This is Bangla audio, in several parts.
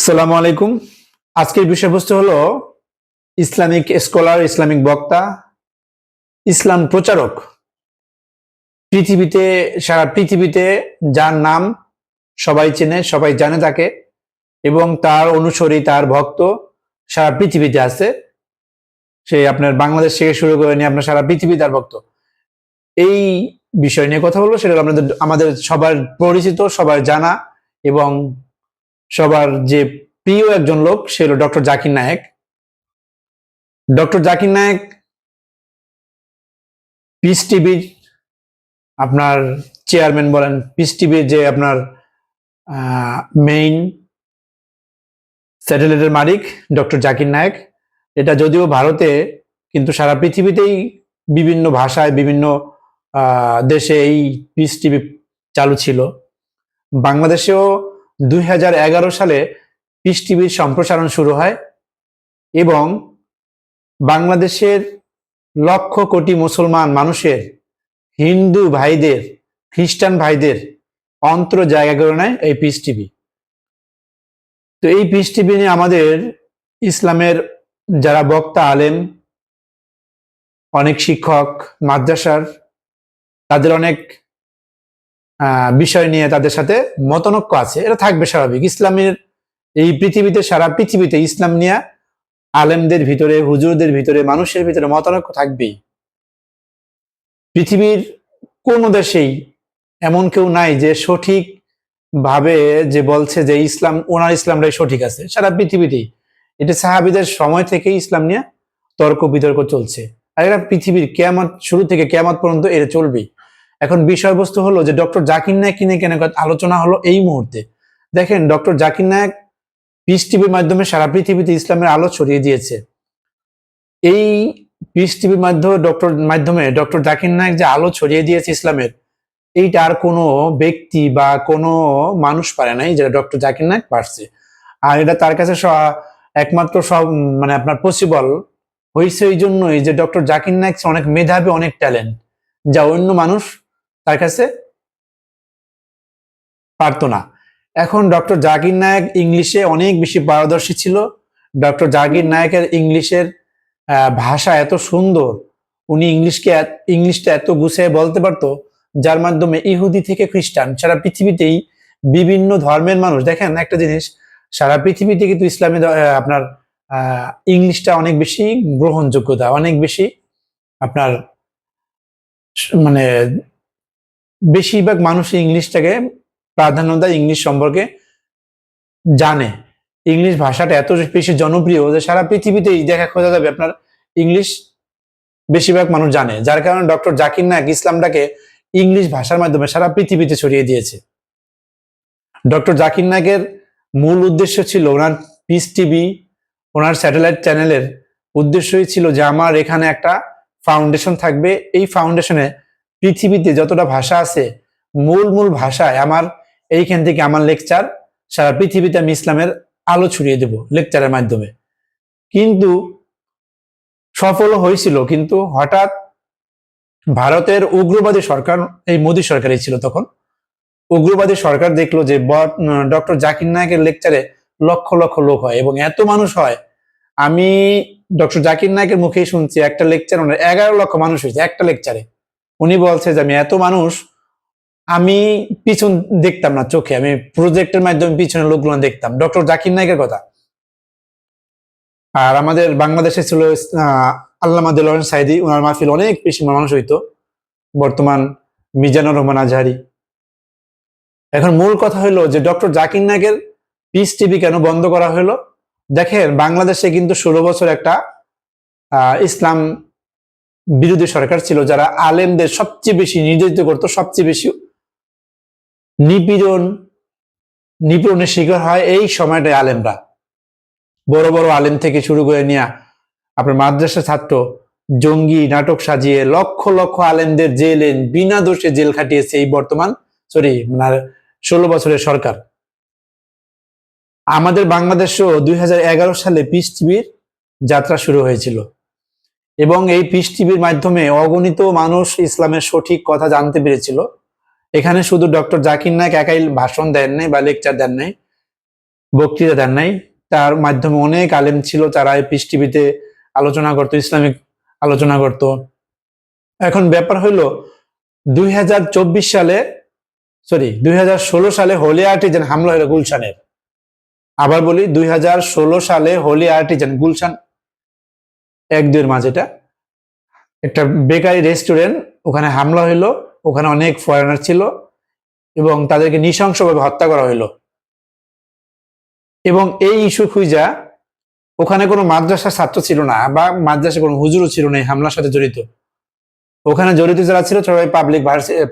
আসসালামু আলাইকুম। আজকের বিষয়বস্তু হলো ইসলামিক স্কলার, ইসলামিক বক্তা, ইসলাম প্রচারক। পৃথিবীতে, সারা পৃথিবীতে যার নাম সবাই চেনে, সবাই জানে তাকে, এবং তার অনুসারী, তার ভক্ত সারা পৃথিবীতে আছে। সে আপনার বাংলাদেশ থেকে শুরু করে নিয়ে আপনার সারা পৃথিবী তার ভক্ত। এই বিষয় নিয়ে কথা বলবো, সেটা আমাদের সবার পরিচিত, সবার জানা এবং সবার যে প্রিয় একজন লোক, সে হলো doctor Zakir Naik. Doctor Zakir Naik peace টিভির আপনার চেয়ারম্যান বলেন, পিস টিভির যে আপনার মেইন স্যাটেলাইটের মালিক ডক্টর জাকির নায়েক। এটা যদিও ভারতে, কিন্তু সারা পৃথিবীতেই বিভিন্ন ভাষায়, বিভিন্ন দেশে এই পিস টিভি চালু ছিল। বাংলাদেশেও 2011 সালে পিস টিভির সম্প্রসারণ শুরু হয় এবং বাংলাদেশের লক্ষ কোটি মুসলমান মানুষের, হিন্দু ভাইদের, খ্রিস্টান ভাইদের অন্তর জায়গা করে নেয় এই পিস টিভি। তো এই পিস টিভি নিয়ে আমাদের ইসলামের যারা বক্তা, আলেম, অনেক শিক্ষক, মাদ্রাসার, তাদের অনেক বিষয় নিয়ে তাদের সাথে মতনৈক্য আছে। এটা থাকবে স্বাভাবিক। ইসলামের এই পৃথিবীতে, সারা পৃথিবীতে ইসলাম নিয়ে আলেমদের ভিতরে, হুজুরদের ভিতরে, মানুষের ভিতরে মতনৈক্য থাকবেই। পৃথিবীর কোন দেশেই এমন কেউ নাই যে সঠিক ভাবে যে বলছে যে ইসলাম, ওনার ইসলামটাই সঠিক আছে। সারা পৃথিবীতেই এটা সাহাবীদের সময় থেকে ইসলাম নিয়ে তর্ক বিতর্ক চলছে, আর এটা পৃথিবীর কিয়ামত, শুরু থেকে কিয়ামত পর্যন্ত এটা চলবেই। এখন বিষয়বস্তু হলো যে ডক্টর জাকির নায়েক নিয়ে কেন আলোচনা হলো এই মুহূর্তে। দেখেন, ডক্টর জাকির নায়েক পিস টিভির মাধ্যমে সারা পৃথিবীতে ইসলামের আলো ছড়িয়ে দিয়েছে। এই পিস টিভির মাধ্যমে ডক্টর জাকির নায়েক যে আলো ছড়িয়ে দিয়েছে ইসলামের, এইটা আর কোনো ব্যক্তি বা কোনো মানুষ পারে নাই, যেটা ডক্টর জাকির নায়েক পারছে। আর এটা তার কাছে একমাত্র সব মানে আপনার পসিবল হয়েছে এই জন্যই যে ডক্টর জাকির নায়েক অনেক মেধাবী, অনেক ট্যালেন্ট, যা অন্য মানুষ তার কাছে পারতো না। এখন ডক্টর জাকির নায়েক ইংলিশে অনেক বেশি পারদর্শী ছিল। ডক্টর জাকির নায়েকের ইংলিশের ভাষা এত সুন্দর, উনি ইংলিশটা এত গুছিয়ে বলতে পারতো, যার মাধ্যমে ইহুদি থেকে খ্রিস্টান সারা পৃথিবীতেই বিভিন্ন ধর্মের মানুষ, দেখেন একটা জিনিস, সারা পৃথিবীতে কিন্তু ইসলামী আপনার ইংলিশটা অনেক বেশি গ্রহণযোগ্যতা, অনেক বেশি আপনার মানে বেশিরভাগ মানুষ ইংলিশটাকে প্রাধান্য দেয়, ইংলিশ সম্পর্কে জানে। ইংলিশ ভাষাটা এত বেশি জনপ্রিয় যে সারা পৃথিবীতেই দেখা খোঁজা যাবে আপনার ইংলিশ বেশিরভাগ মানুষ জানে, যার কারণে ডক্টর জাকির নায়েক ইসলামটাকে ইংলিশ ভাষার মাধ্যমে সারা পৃথিবীতে ছড়িয়ে দিয়েছে। ডক্টর জাকির নায়েকের মূল উদ্দেশ্য ছিল, ওনার পিস টিভি, ওনার স্যাটেলাইট চ্যানেলের উদ্দেশ্যই ছিল যে আমার এখানে একটা ফাউন্ডেশন থাকবে, এই ফাউন্ডেশনে পৃথিবীতে যতটা ভাষা আছে, মূল ভাষায় আমার এইখান থেকে আমার লেকচার সারা পৃথিবীতে আমি ইসলামের আলো ছড়িয়ে দেব লেকচারের মাধ্যমে। কিন্তু সফল হয়েছিল, কিন্তু হঠাৎ ভারতের উগ্রবাদী সরকার, এই মোদী সরকারই ছিল তখন, উগ্রবাদী সরকার দেখলো যে ডক্টর জাকির নায়েকের লেকচারে লক্ষ লক্ষ লোক হয় এবং এত মানুষ হয়। আমি ডক্টর জাকির নায়েকের মুখেই শুনছি একটা লেকচার 11 লক্ষ মানুষ হয়েছে একটা লেকচারে। উনি বলছে যে আমি এত মানুষ আমি পিছন দেখতাম না চোখে, আমি প্রজেক্টের মাধ্যমে পিছনে লোকগুলো দেখতাম। ডক্টর জাকির নায়েকের কথা। আর আমাদের বাংলাদেশে ছিল আল্লামা দেলোয়ার হোসেন সাঈদী, ওনার মাহফিল অনেক বেশি মানুষ হইতো। বর্তমান মিজানুর রহমান আজহারি। এখন মূল কথা হলো যে ডক্টর জাকির নায়েকের পিস টিভি কেন বন্ধ করা হলো। দেখেন, বাংলাদেশে কিন্তু 16 বছর একটা ইসলাম বিরোধী সরকার ছিল, যারা আলেমদের সবচেয়ে বেশি নির্যাতিত করতো, সবচেয়ে বেশি নিপীড়নের শিকার হয় এই সময়টায় আলেমরা। বড় বড় আলেম থেকে শুরু করে নিয়ে আপনার মাদ্রাসা ছাত্র, জঙ্গি নাটক সাজিয়ে লক্ষ লক্ষ আলেমদের জেলে বিনা দোষে জেল খাটিয়েছে এই 16 বছরের সরকার। আমাদের বাংলাদেশেও 2011 সালে পিস টিভির যাত্রা শুরু হয়েছিল এবং এই পিস টিভির মাধ্যমে অগণিত মানুষ ইসলামের সঠিক কথা জানতে পেরেছিল। এখানে শুধু ডক্টর জাকির নায়েক একাই ভাষণ দেন নাই বা লেকচার দেন নাই, বক্তৃতা দেন নাই। তার মাধ্যমে অনেক আলেম ছিল, তারা এই পিস টিভিতে আলোচনা করতো, ইসলামিক আলোচনা করত। এখন ব্যাপার হইলো 2024 সালে 2016 সালে হোলি আর্টিজান হামলা হলো গুলশানের। আবার বলি 2016 সালে হোলি আর্টিজান গুলশান 1-2 মাঝে এটা একটা বেকারি রেস্টুরেন্ট, ওখানে হামলা হইলো। ওখানে অনেক ফরেনার ছিল এবং তাদেরকে নৃশংসভাবে হত্যা করা হইলো। এবং এই ইস্যু খুঁজা ওখানে কোনো মাদ্রাসার ছাত্র ছিল না বা মাদ্রাসা কোনো হুজুরও ছিল না এই হামলার সাথে জড়িত। ওখানে জড়িত যারা ছিল সবাই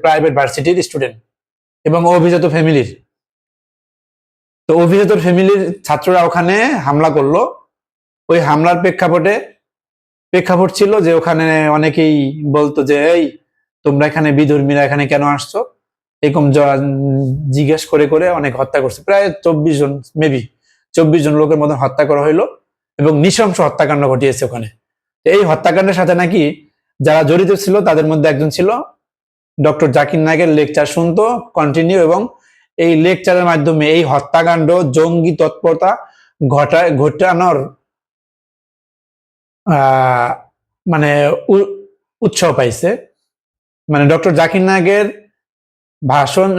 প্রাইভেট ভার্সিটির স্টুডেন্ট এবং অভিজাত ফ্যামিলির। তো অভিজাত ফ্যামিলির ছাত্ররা ওখানে হামলা করলো। ওই হামলার প্রেক্ষাপট ছিল যে ওখানে অনেকেই বলতো যে এই তোমরা এখানে বিধর্মীরা এখানে কেন আসছো, এরকম জিজ্ঞেস করে করে অনেক হত্যা করছে। প্রায় 24 জন লোকের মতন হত্যা করা হইলো এবং নৃশংস হত্যাকাণ্ড ঘটিয়েছে ওখানে। এই হত্যাকাণ্ডের সাথে নাকি যারা জড়িত ছিল তাদের মধ্যে একজন ছিল ডক্টর জাকির নায়েকের লেকচার শুনতো কন্টিনিউ, এবং এই লেকচারের মাধ্যমে এই হত্যাকাণ্ড জঙ্গি তৎপরতা ঘটানোর মানে উৎসাহ পাইছে। মানে ডক্টর জাকির নায়েকের ভাষণ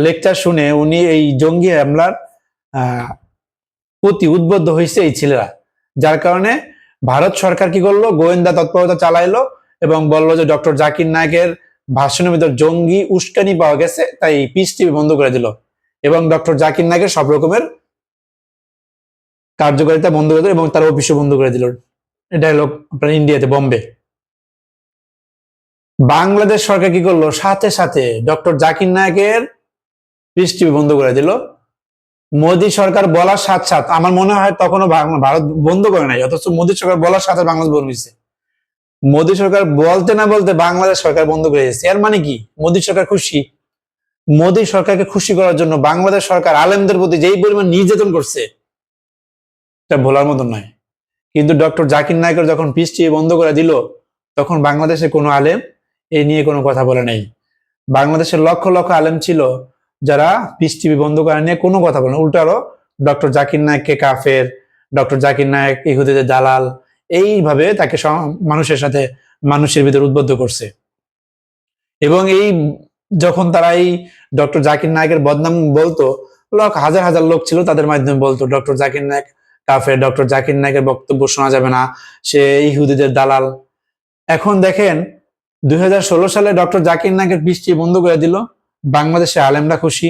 লেকচার শুনে উনি এই জঙ্গি হামলার প্রতি উদ্বুদ্ধ হয়েছে এই ছেলেরা, যার কারণে ভারত সরকার কি করলো, গোয়েন্দা তৎপরতা চালাইলো এবং বললো যে ডক্টর জাকির নায়েকের ভাষণের ভিতর জঙ্গি উস্কানি পাওয়া গেছে, তাই পিস টিভি বন্ধ করে দিল এবং ডক্টর জাকির নায়েকের সব রকমের কার্যকারিতা বন্ধ করে দিল এবং তার অফিসও বন্ধ করে দিল। এটা হলো আপনার ইন্ডিয়াতে, বোম্বে। বাংলাদেশ সরকার কি করলো, সাথে সাথে ডক্টর জাকির নায়েকের পিস টিভি বন্ধ করে দিল। মোদী সরকার বলার সাথে সাথে, আমার মনে হয় তখনও ভারত বন্ধ করে নাই, অথচ মোদী সরকার বলার সাথে বাংলাদেশ বন্ধ হয়েছে। মোদী সরকার বলতে না বলতে বাংলাদেশ সরকার বন্ধ করে দিয়েছে। এর মানে কি, মোদী সরকার খুশি। মোদী সরকারকে খুশি করার জন্য বাংলাদেশ সরকার আলেমদের প্রতি যেই পরিমাণ নির্যাতন করছে এটা ভোলার মতন নয়। কিন্তু ডক্টর জাকির নায়েকের যখন পিস টিভি বন্ধ করে দিল, তখন বাংলাদেশে কোনো আলেম এই নিয়ে কোনো কথা বলে নাই। বাংলাদেশের লক্ষ লক্ষ আলেম ছিল যারা পিস টিভি বন্ধ করা নিয়ে কোনো কথা বলে না, উল্টারো ডক্টর জাকির নায়েককে কাফের, ডক্টর জাকির নায়েক ইহুদিদের দালাল, এইভাবে তাকে মানুষের ভিতরে উদ্বুদ্ধ করছে। এবং এই যখন তারা এই ডক্টর জাকির নায়েকের বদনাম বলতো, হাজার হাজার লোক ছিল তাদের মাধ্যমে বলতো ডক্টর জাকির নায়েক কাফের, ডক্টর জাকির নায়েকের বক্তব্য শোনা যাবে না, সে ইহুদিদের দালাল। এখন দেখেন 2016 সালে ডক্টর জাকির নায়েকের পিস টিভি বন্ধ করে দিল, বাংলাদেশে আলেমরা খুশি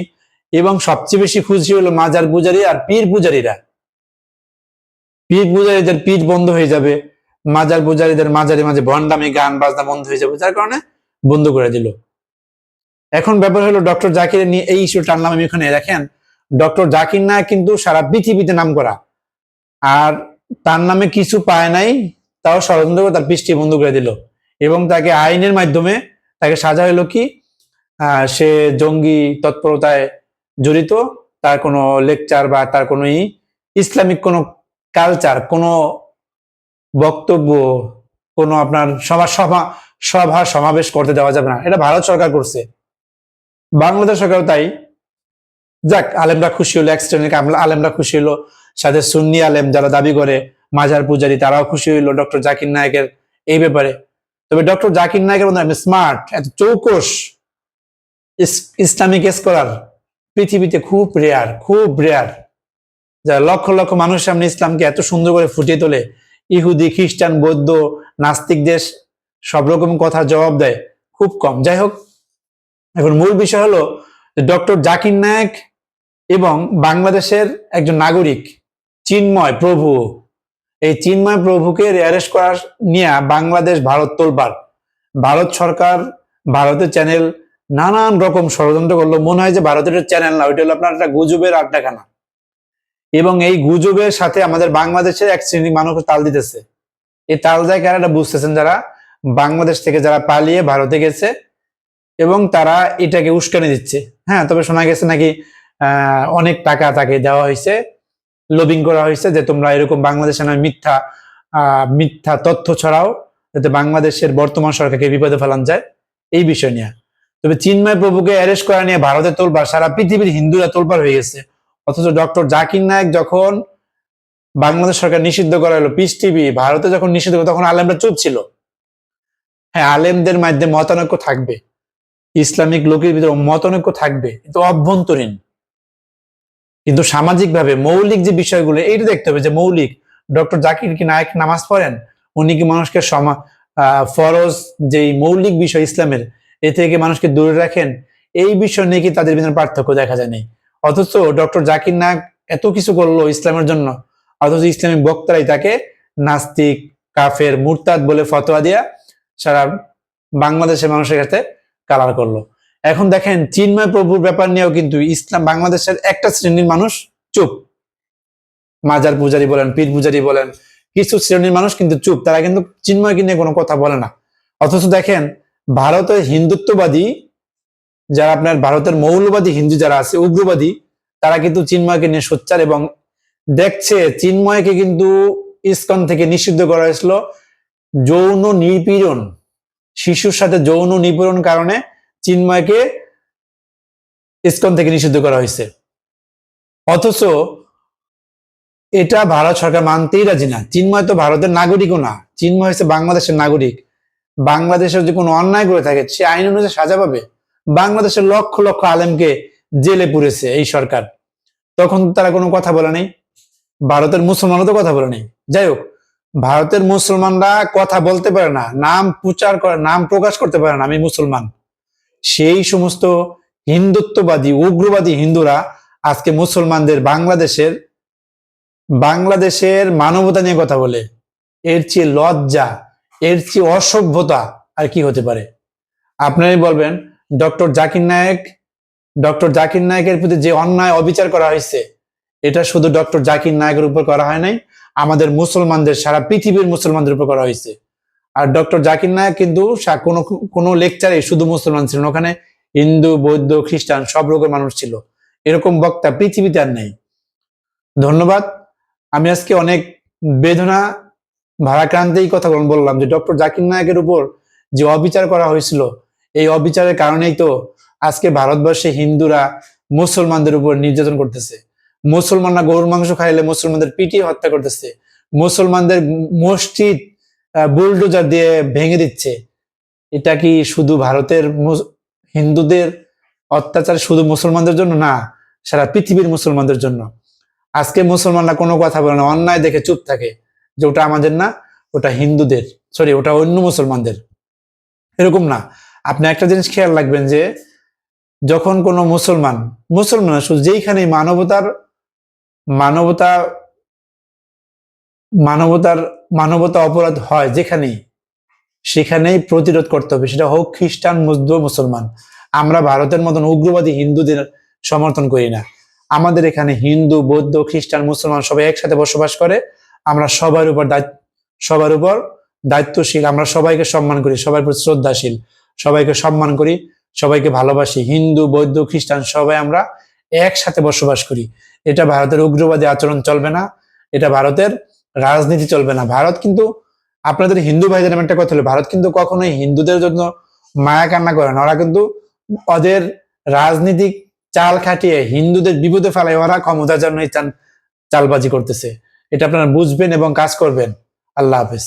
এবং সবচেয়ে বেশি খুশি হলো মাজার পূজারী আর পীর পূজারীরা। পীর পূজারীদের পীর বন্ধ হয়ে যাবে, মাজার পূজারীদের মাজারে মাঝে ভণ্ডামি গান বাজনা বন্ধ হয়ে যাবে, যার কারণে বন্ধ করে দিল। এখন ব্যাপার হলো ডক্টর জাকির নিয়ে এই ইস্যু টানলাম আমি এখানে। দেখেন ডক্টর জাকির নায়েক কিন্তু সারা পৃথিবীতে নাম করা, আর তার নামে কিছু পায় নাই, তাও ষড়যন্ত্র করে তার পিস টিভি বন্ধ করে দিল এবং তাকে আইনের মাধ্যমে তাকে সাজা হলো কি সে জঙ্গি তৎপরতায় জড়িত, তার কোনো লেকচার বা তার কোনো ইসলামিক কোনো কালচার, কোনো বক্তব্য, কোনো আপনার সভা সমাবেশ করতে দেওয়া যাবে না। এটা ভারত সরকার করছে, বাংলাদেশ সরকার তাই। যাক, আলেমরা খুশি হলো, এক্সটার্নাল আলেমরা খুশি হলো, সাথে সুন্নি আলেম যারা দাবি করে মাজার পূজারী তারাও খুশি হইলো ডক্টর জাকির নায়েকের এই ব্যাপারে। তবে ডক্টর জাকির নায়েকের মধ্যে স্মার্ট, এত চৌকস ইসলামিক স্কলার পৃথিবীতে খুব রেয়ার, যারা লক্ষ লক্ষ মানুষের সামনে ইসলামকে এত সুন্দর করে ফুটিয়ে তোলে। ইহুদি, খ্রিস্টান, বৌদ্ধ, নাস্তিকদের সব রকম কথা জবাব দেয়, খুব কম। যাই হোক, এখন মূল বিষয় হলো ডক্টর জাকির নায়েক এবং বাংলাদেশের একজন নাগরিক চিন্ময় প্রভু, এই চিন্ময় প্রভুকে অ্যারেস্ট করার নিয়ে বাংলাদেশ ভারত তোলপাড়। ভারত সরকার, ভারতের চ্যানেল নানান রকম ষড়যন্ত্র করলো। মনে হয় যে ভারতের চ্যানেল না, ওইটা হলো আপনার একটা গুজবের আড্ডাখানা, এবং এই গুজবের সাথে আমাদের বাংলাদেশের এক শ্রেণী মানুষ তাল দিতেছে। এই তাল যায় কারা, এটা বুঝতেছেন যারা বাংলাদেশ থেকে যারা পালিয়ে ভারতে গেছে এবং তারা এটাকে উস্কানি দিচ্ছে। হ্যাঁ, তবে শোনা গেছে নাকি অনেক টাকা তাকে দেওয়া হয়েছে, লবিং করা হয়েছে যে তোমরা এরকম বাংলাদেশের নামে মিথ্যা তথ্য ছড়াও যাতে বাংলাদেশের বর্তমান সরকারকে বিপদে ফেলান যায়, এই বিষয় নিয়ে। তবে চিন্ময় প্রভুকে অ্যারেস্ট করা নিয়ে ভারতের তোলপাড়, সারা পৃথিবীর হিন্দুরা তোলপাড় হয়ে গেছে। অথচ ডক্টর জাকির নায়েক যখন বাংলাদেশ সরকার নিষিদ্ধ করা হলো, পিস টিভি ভারতে যখন নিষিদ্ধ করলো, তখন আলেমরা চুপ ছিল। হ্যাঁ, আলেমদের মধ্যে মতানৈক্য থাকবে, ইসলামিক লোকের ভিতরে মতানৈক্য থাকবে, কিন্তু অভ্যন্তরীণ। কিন্তু সামাজিকভাবে মৌলিক যে বিষয়গুলো, এইটা দেখতে হবে যে মৌলিক, ডক্টর জাকির কি নায়েক নামাজ পড়েন, উনি কি মানুষকে ফরজ যেই মৌলিক বিষয় ইসলামের, এ থেকে মানুষকে দূরে রাখেন, এই বিষয় নিয়ে কি তাদের ভিতরে পার্থক্য দেখা যায় নাই। অথচ ডক্টর জাকির নায়েক এত কিছু করলো ইসলামের জন্য, অথচ ইসলামিক বক্তারাই তাকে নাস্তিক, কাফের, মুরতাদ বলে ফতোয়া দিয়া সারা বাংলাদেশের মানুষের কাছে কালার করলো। এখন দেখেন চিন্ময় প্রভুর ব্যাপার নিয়েও কিন্তু ইসলাম বাংলাদেশের একটা শ্রেণীর মানুষ চুপ। মাজার পূজারি বলেন, পীর পূজারি বলেন, কিছু শ্রেণীর মানুষ কিন্তু চুপ, তারা কিন্তু চিন্ময়কে নিয়ে কোনো কথা বলে না। অথচ দেখেন ভারতের হিন্দুত্ববাদী যারা, আপনার ভারতের মৌলবাদী হিন্দু যারা আছে, উগ্রবাদী, তারা কিন্তু চিন্ময়কে নিয়ে সোচ্চার এবং দেখছে চিন্ময়কে কিন্তু ইসকন থেকে নিষিদ্ধ করা হয়েছিল যৌন নিপীড়ন, শিশুর সাথে যৌন নিপীড়ন কারণে চিন্ময়কে ইসকন থেকে নিষিদ্ধ করা হয়েছে। অথচ এটা ভারত সরকার মানতেই রাজি না। চিন্ময় তো ভারতের নাগরিকও না, চিন্ময় হচ্ছে বাংলাদেশের নাগরিক। বাংলাদেশের যদি কোনো অন্যায় করে থাকে সে আইন অনুযায়ী সাজা পাবে। বাংলাদেশের লক্ষ লক্ষ আলেমকে জেলে পুরেছে এই সরকার, তখন তারা কোনো কথা বলে নেই। ভারতের মুসলমানরা তো কথা বলে নেই। যাই হোক, ভারতের মুসলমানরা কথা বলতে পারে না, নাম প্রচার করে, নাম প্রকাশ করতে পারে না আমি মুসলমান। সেই সমস্ত হিন্দুত্ববাদী উগ্রবাদী হিন্দুরা আজকে মুসলমানদের বাংলাদেশের মানবতা নিয়ে কথা বলে। এর চেয়ে লজ্জা, এর চেয়ে অসভ্যতা আর কি হতে পারে? আপনারাই বলবেন। ডক্টর জাকির নায়েকের প্রতি যে অন্যায় অবিচার করা হয়েছে, এটা শুধু ডক্টর জাকির নায়েকের উপর করা হয় নাই, আমাদের মুসলমানদের, সারা পৃথিবীর মুসলমানদের উপর করা হয়েছে। আর ডক্টর জাকির নায়েক কিন্তু কোনো লেকচারে শুধু মুসলমান ছিলেন, ওখানে হিন্দু, বৌদ্ধ, খ্রিস্টান সব রকমের মানুষ ছিল। এরকম বক্তা পৃথিবীতে আর নেই। ধন্যবাদ। আমি আজকে অনেক বেদনা ভারাক্রান্তেই কথা বললাম যে ডক্টর জাকির নায়েকের উপর যে অবিচার করা হয়েছিল, এই অবিচারের কারণেই তো আজকে ভারতবর্ষে হিন্দুরা মুসলমানদের উপর নির্যাতন করতেছে। মুসলমানরা গরুর মাংস খাইলে মুসলমানদের পিটিয়ে হত্যা করতেছে। মুসলমানদের মসজিদ বুলডোজার দিয়ে ভেঙে দিচ্ছে। এটা কি শুধু ভারতের হিন্দুদের অত্যাচার শুধু মুসলমানদের জন্য না, সারা পৃথিবীর মুসলমানদের জন্য। আজকে মুসলমানরা কোনো কথা বলে না, অন্যায় দেখে চুপ থাকে যে ওটা আমাদের না, ওটা হিন্দুদের, সরি ওটা অন্য মুসলমানদের। এরকম না। আপনি একটা জিনিস খেয়াল রাখবেন যে যখন কোনো মুসলমান শুধু যেইখানে মানবতা অপরাধ হয় যেখানেই, সেখানেই প্রতিরোধ করতে হবে, সেটা হোক খ্রিস্টান, মুসলমান। আমরা ভারতের মতন উগ্রবাদী হিন্দুদের সমর্থন করি না। আমাদের এখানে হিন্দু, বৌদ্ধ, খ্রিস্টান, মুসলমান সবাই একসাথে বসবাস করে। আমরা সবার উপর দায়িত্বশীল। আমরা সবাইকে সম্মান করি, সবার প্রতি শ্রদ্ধাশীল, সবাইকে সম্মান করি, সবাইকে ভালোবাসি। হিন্দু, বৌদ্ধ, খ্রিস্টান সবাই আমরা একসাথে বসবাস করি। এটা ভারতের উগ্রবাদী আচরণ চলবে না, এটা ভারতের রাজনীতি চলবে না। ভারত কিন্তু, আপনাদের হিন্দু ভাইদের একটা কথা হলো, ভারত কিন্তু কখনোই হিন্দুদের জন্য মায়া কান্না করে না। ওরা কিন্তু ওদের রাজনীতিক চাল খাটিয়ে হিন্দুদের বিপদে ফেলায়, ওরা ক্ষমতার জন্য চালবাজি করতেছে। এটা আপনারা বুঝবেন এবং কাজ করবেন। আল্লাহ হাফেজ।